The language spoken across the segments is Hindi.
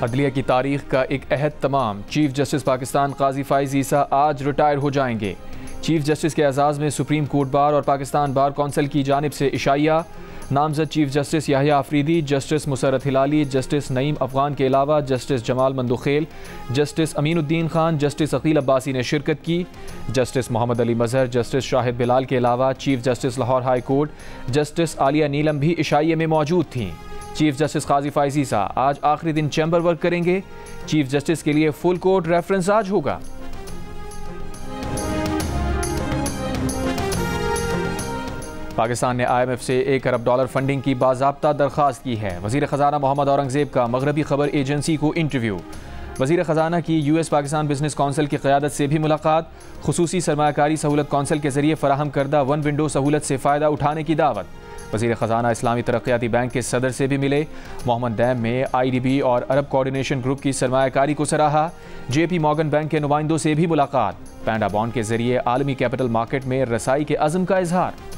अदलिया की तारीख का एक अहद तमाम। चीफ जस्टिस पाकिस्तान काजी फ़ाइज़ ईसा आज रिटायर हो जाएंगे। चीफ जस्टिस के एजाज़ में सुप्रीम कोर्ट बार और पाकिस्तान बार कौंसिल की जानिब से इशाइया। नामजद chief justice Yahya Afridi, justice Musarrat Hilali, justice Naeem Afghan के अलावा justice Jamal Mandokhail, justice Aminuddin Khan, justice Aqeel Abbasi ने शिरकत की। जस्टिस मोहम्मद अली मजहर, जस्टिस शाहिद बिलाल के अलावा chief justice Lahore high court justice Aliya Neelam भी इशाइये में मौजूद थीं। चीफ जस्टिस काजी फ़ाइज़ ईसा आज आखिरी दिन चैम्बर वर्क करेंगे। चीफ जस्टिस के लिए फुल कोर्ट रेफरेंस आज होगा। पाकिस्तान ने IMF से $1 अरब फंडिंग की बाज़ाब्ता दरख्वास्त की है। वज़ीर ख़जाना मोहम्मद औरंगज़ेब का मगरबी खबर एजेंसी को इंटरव्यू। वज़ीर ख़जाना की US पाकिस्तान बिजनेस कौंसिल की क़यादत से भी मुलाकात। खुसूसी सरमायाकारी सहूलत कौंसिल के ज़रिए फ़राहम करदा वन विंडो सहूलत से फ़ायदा उठाने की दावत। वज़ीर ख़जाना इस्लामी तरक्याती बैंक के सदर से भी मिले। मोहम्मद डैम में IDB और अरब कोऑर्डिनेशन ग्रुप की सरमायाकारी को सराहा। JP मॉर्गन बैंक के नुमाइंदों से भी मुलाकात। पैंडा बॉन्ड के ज़रिए आलमी कैपिटल मार्केट में रसाई के अज़्म का इजहार।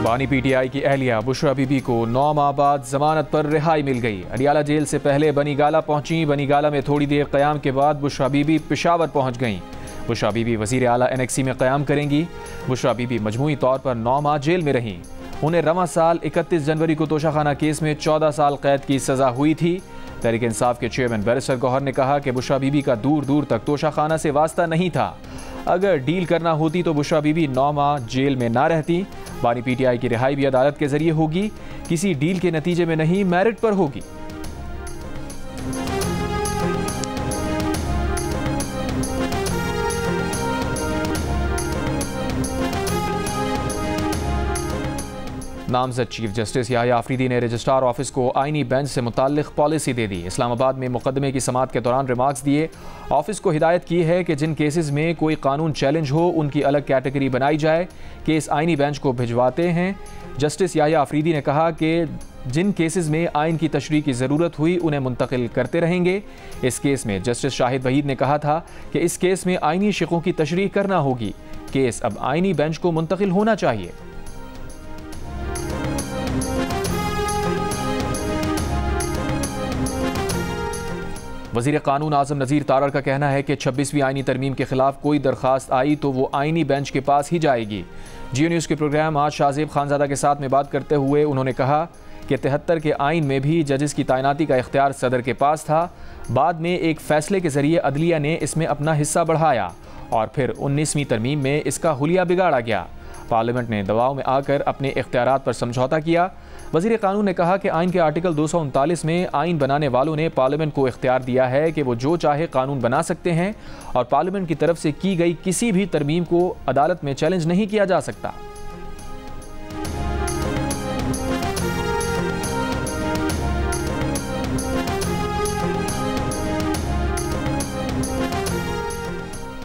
बानी PTI की अहलिया बुशरा बीबी को 9 माह बाद जमानत पर रिहाई मिल गई। अडियाला जेल से पहले बनीगाला पहुंची। बनीगाला में थोड़ी देर क़याम के बाद बुशरा बीबी पेशावर पहुंच गईं। बुशरा बीबी वज़ीर आला NXC में क़याम करेंगी। बुशरा बीबी मजमूई तौर पर 9 माह जेल में रहीं। उन्हें रवां साल 31 जनवरी को तोशाखाना केस में 14 साल कैद की सज़ा हुई थी। तहरीक इंसाफ के चेयरमैन बैरिस्टर गौहर ने कहा कि बुशरा बीबी का दूर दूर तक तोशाखाना से वास्ता नहीं था। अगर डील करना होती तो बुशरा बीबी 9 माह जेल में ना रहती। बानी PTI की रिहाई भी अदालत के जरिए होगी, किसी डील के नतीजे में नहीं, मेरिट पर होगी। नामजद चीफ जस्टिस याहिया अफरीदी ने रजिस्ट्रार ऑफिस को आईनी बेंच से मुताल्लिक पॉलिसी दे दी। इस्लामाबाद में मुकदमे की समाअत के दौरान रिमार्क्स दिए। ऑफिस को हिदायत की है कि जिन केसेस में कोई कानून चैलेंज हो उनकी अलग कैटेगरी बनाई जाए। केस आईनी बेंच को भिजवाते हैं। जस्टिस याहिया अफरीदी ने कहा कि जिन केसेस में आइन की तशरीह की ज़रूरत हुई उन्हें मुंतकिल करते रहेंगे। इस केस में जस्टिस शाहिद वहीद ने कहा था कि इस केस में आइनी शिकों की तशरीह करना होगी। केस अब आइनी बेंच को मुंतकिल होना चाहिए। वज़ीर कानून आज़म नज़ीर तारड़ का कहना है कि 26वीं आइनी तरमीम के खिलाफ कोई दरख्वास्त आई तो वो आइनी बेंच के पास ही जाएगी। जियो न्यूज़ के प्रोग्राम आज शाहजेब खानज़ादा के साथ में बात करते हुए उन्होंने कहा कि 73 के आइन में भी जजेस की तैनाती का इख्तियार सदर के पास था। बाद में एक फ़ैसले के ज़रिए अदलिया ने इसमें अपना हिस्सा बढ़ाया और फिर 19वीं तरमीम में इसका हुलिया बिगाड़ा गया। पार्लियामेंट ने दबाव में आकर अपने इख्तियारात पर समझौता किया। वज़ीर कानून ने कहा कि आइन के आर्टिकल 239 में आइन बनाने वालों ने पार्लियामेंट को इख्तियार दिया है कि वो जो चाहे कानून बना सकते हैं और पार्लियामेंट की तरफ से की गई किसी भी तरमीम को अदालत में चैलेंज नहीं किया जा सकता।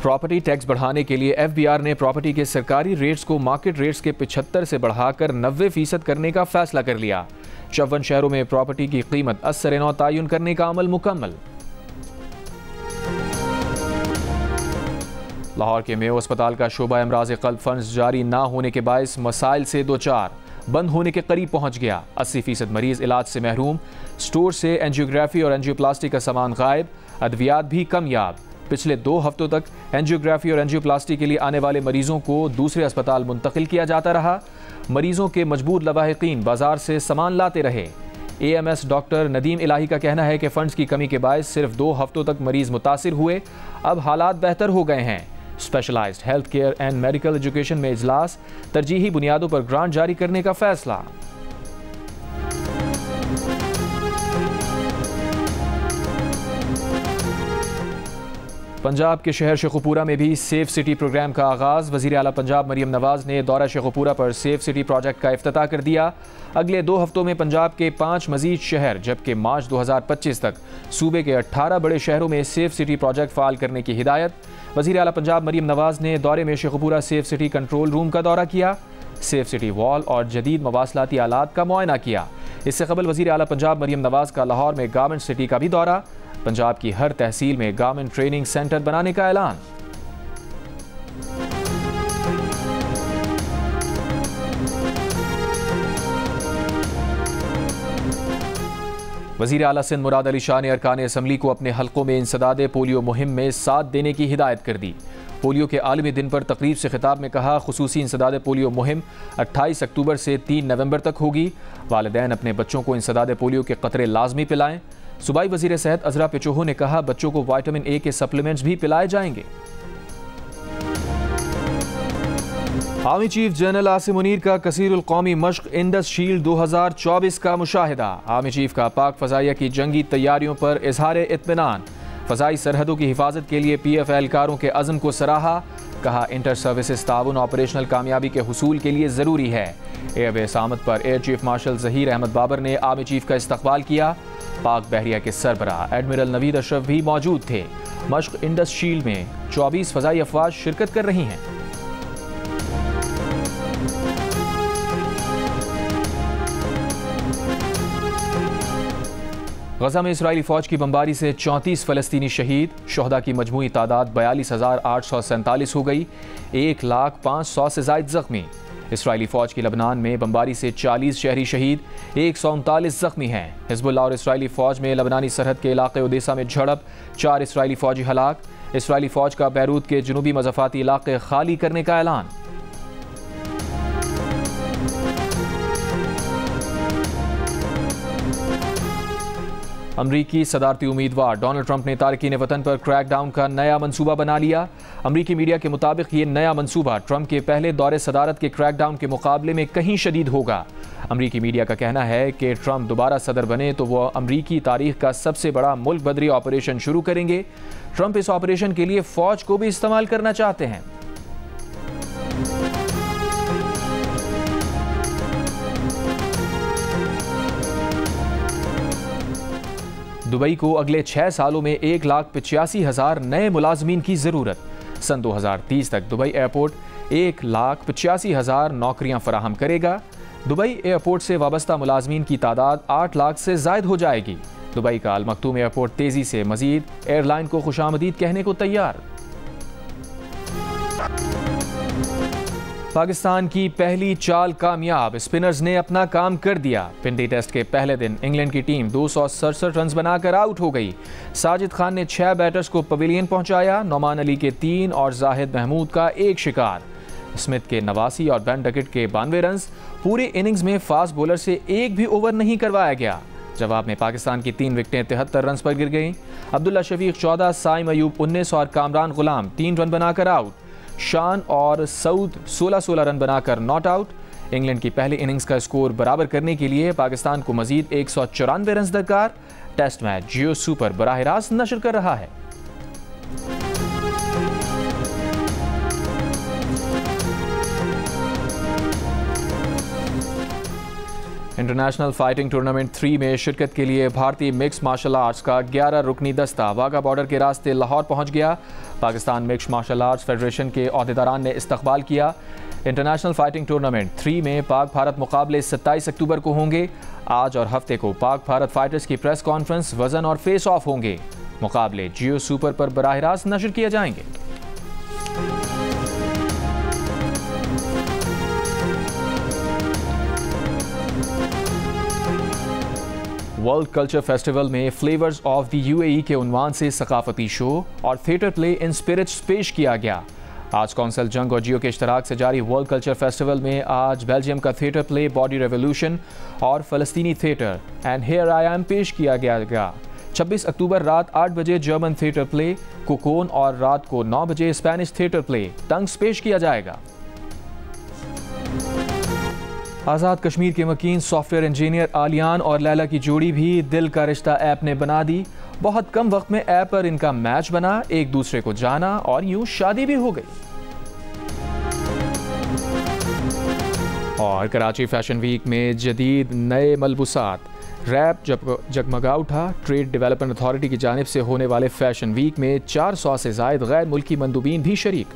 प्रॉपर्टी टैक्स बढ़ाने के लिए FBR ने प्रॉपर्टी के सरकारी रेट्स को मार्केट रेट्स के 75 से बढ़ाकर 90% करने का फैसला कर लिया। 54 शहरों में प्रॉपर्टी की कीमत असर-ए-नौ तयन करने का अमल मुकम्मल। लाहौर के मेयो अस्पताल का शोबा अमराज क़ल्ब फंड्स जारी ना होने के बायस मसाइल से दो चार, बंद होने के करीब पहुंच गया। 80% मरीज इलाज से महरूम। स्टोर से एंजियोग्राफी और एंजियोप्लास्टी का सामान गायब। अद्वियात भी कमयाब। पिछले 2 हफ्तों तक एंजियोग्राफी और एंजियोप्लास्टी के लिए आने वाले मरीजों को दूसरे अस्पताल मुंतकिल किया जाता रहा। मरीजों के मजबूर लवाहिकीन बाजार से सामान लाते रहे। AMS डॉक्टर नदीम इलाही का कहना है कि फंड्स की कमी के बायस सिर्फ 2 हफ्तों तक मरीज मुतासिर हुए। अब हालात बेहतर हो गए हैं। Specialised health care and medical education में इजलास, तरजीही बुनियादों पर ग्रांट जारी करने का फैसला। पंजाब के शहर शेखुपुरा में भी सेफ सिटी प्रोग्राम का आगाज़। वज़ीर आला पंजाब मरियम नवाज़ ने दौरा शेखुपुरा पर सेफ सिटी प्रोजेक्ट का इफ्तिताह कर दिया। अगले 2 हफ्तों में पंजाब के 5 मज़ीद शहर जबकि मार्च 2025 तक सूबे के 18 बड़े शहरों में सेफ सिटी प्रोजेक्ट फ़ाल करने की हिदायत। वज़ीर आला पंजाब मरियम नवाज़ ने दौरे में Sheikhupura safe city control room का दौरा किया। सेफ सिटी वॉल और जदीद मवासलाती आलात का मुआयना किया। इससे कबल वज़ीर आला पंजाब मरियम नवाज़ का लाहौर में गारमेंट सिटी का भी दौरा। पंजाब की हर तहसील में गारमेंट ट्रेनिंग सेंटर बनाने का ऐलान। वज़ीर आला सिंध मुराद अली शाह ने अरकान असम्बली को अपने हलकों में इंसदाद पोलियो मुहिम में साथ देने की हिदायत कर दी। पोलियो के आलमी दिन पर तकरीब से खिताब में कहा, खुसूसी इंसदाद पोलियो मुहिम 28 अक्टूबर से 3 नवंबर तक होगी। वालिदैन अपने बच्चों को इंसदाद पोलियो के कतरे लाजमी पिलाएं। सूबाई वज़ीर सेहत अजरा पिचोहो ने कहा, बच्चों को विटामिन ए के सप्लीमेंट्स भी पिलाए जाएंगे। Army chief general Asim Munir का कसीरुल कौमी मश्क इंडस शील्ड 2024 का मुशाहिदा। आर्मी चीफ का पाक फ़ज़ाइया की जंगी तैयारियों पर इजहार इत्मीनान। फ़ज़ाई सरहदों की हिफाजत के लिए PF एहलकारों के अज़म को सराहा। कहा, इंटर सर्विसेज ताउन ऑपरेशनल कामयाबी के हुसूल के लिए ज़रूरी है। एयरबेस आमद पर air chief marshal Zaheer Ahmed Babar ने आर्मी चीफ का इस्तकबाल किया। पाक बहरिया के सरबराह एडमिरल नवीद अशरफ भी मौजूद थे। मश्क इंडस शील्ड में 24 फ़ज़ाई अफवाज शिरकत कर रही हैं। गजा में इसराइली फ़ौज की बमबारी से 34 फ़लस्तीनी शहीद। शुहदा की मजमूई तादाद 42,847 हो गई। 1,05,100 से ज़ायद ज़ख्मी। इसराइली फ़ौज की लबनान में बमबारी से 40 शहरी शहीद, 139 ज़ख्मी हैं। हिज़्बुल्लाह और इसराइली फ़ौज में लबनानी सरहद के इलाके ओदेसा में झड़प, 4 इसराइली फ़ौजी हलाक। इसराइली फ़ौज का बैरूत के जुनूबी मज़ाफ़ाती इलाके खाली करने का ऐलान। अमरीकी सदारती उम्मीदवार डोनाल्ड ट्रंप ने तारकीन वतन पर क्रैकडाउन का नया मंसूबा बना लिया। अमरीकी मीडिया के मुताबिक ये नया मंसूबा ट्रंप के पहले दौरे सदारत के क्रैकडाउन के मुकाबले में कहीं शदीद होगा। अमरीकी मीडिया का कहना है कि ट्रंप दोबारा सदर बने तो वह अमरीकी तारीख का सबसे बड़ा मुल्क बदरी ऑपरेशन शुरू करेंगे। ट्रंप इस ऑपरेशन के लिए फौज को भी इस्तेमाल करना चाहते हैं। दुबई को अगले 6 सालों में 1,85,000 नए मुलाजमीन की ज़रूरत। सन 2030 तक दुबई एयरपोर्ट 1,85,000 नौकरियां फराहम करेगा। दुबई एयरपोर्ट से वाबस्ता मुलाजमीन की तादाद 8 लाख से ज़ायद हो जाएगी। दुबई का अल मखतूम एयरपोर्ट तेज़ी से मज़ीद एयरलाइन को खुशामदीद कहने को तैयार। पाकिस्तान की पहली चाल कामयाब, स्पिनर्स ने अपना काम कर दिया। पिंडी टेस्ट के पहले दिन इंग्लैंड की टीम 267 रन बनाकर आउट हो गई। साजिद खान ने 6 बैटर्स को पवेलियन पहुंचाया। नौमान अली के 3 और जाहिद महमूद का 1 शिकार। स्मिथ के 89 और बेन डकेट के 92 रन। पूरे इनिंग्स में फास्ट बॉलर से एक भी ओवर नहीं करवाया गया। जवाब में पाकिस्तान की 3 विकेटें 73 रन पर गिर गईं। अब्दुल्ला शफीक 14, साइम अयूब 19 और कामरान गुलाम 3 रन बनाकर आउट। शान और सऊद 16-16 रन बनाकर नॉट आउट। इंग्लैंड की पहली इनिंग्स का स्कोर बराबर करने के लिए पाकिस्तान को मजीद 194 रन दरकार। टेस्ट मैच जियो सुपर बराह रास्त नशर कर रहा है। इंटरनेशनल फाइटिंग टूर्नामेंट 3 में शिरकत के लिए भारतीय मिक्स मार्शल आर्ट्स का 11 रुकनी दस्ता वाघा बॉर्डर के रास्ते लाहौर पहुंच गया। Pakistan mix martial arts federation के ओहदेदारान ने इस्तकबाल किया। इंटरनेशनल फाइटिंग टूर्नामेंट 3 में पाक भारत मुकाबले 27 अक्टूबर को होंगे। आज और हफ्ते को पाक भारत फाइटर्स की प्रेस कॉन्फ्रेंस, वजन और फेस ऑफ होंगे। मुकाबले जियो सुपर पर बराह रास्त नशर किए जाएंगे। वर्ल्ड कल्चर फेस्टिवल में फ्लेवर्स ऑफ द UAE के उन्वान से सकाफती शो और थिएटर प्ले इन स्पिरिट्स पेश किया गया। आज कौंसल जंग और जियो के इश्तराक से जारी वर्ल्ड कल्चर फेस्टिवल में आज बेल्जियम का थिएटर प्ले बॉडी रेवोल्यूशन और फ़लस्तीनी theatre and here I am पेश किया गया। 26 अक्टूबर रात 8 बजे जर्मन थिएटर प्ले कोकोन और रात को 9 बजे स्पेनिश थिएटर प्ले टंग्स पेश किया जाएगा। आज़ाद कश्मीर के मकीन सॉफ्टवेयर इंजीनियर आलियान और लैला की जोड़ी भी दिल का रिश्ता ऐप ने बना दी। बहुत कम वक्त में ऐप पर इनका मैच बना, एक दूसरे को जाना और यूं शादी भी हो गई। और कराची फैशन वीक में जदीद नए मलबूसात, रैप जगमगा उठा। ट्रेड डेवलपमेंट अथॉरिटी की जानिब से होने वाले फैशन वीक में 400 से ज़ायद गैर मुल्की मंदूबीन भी शरीक।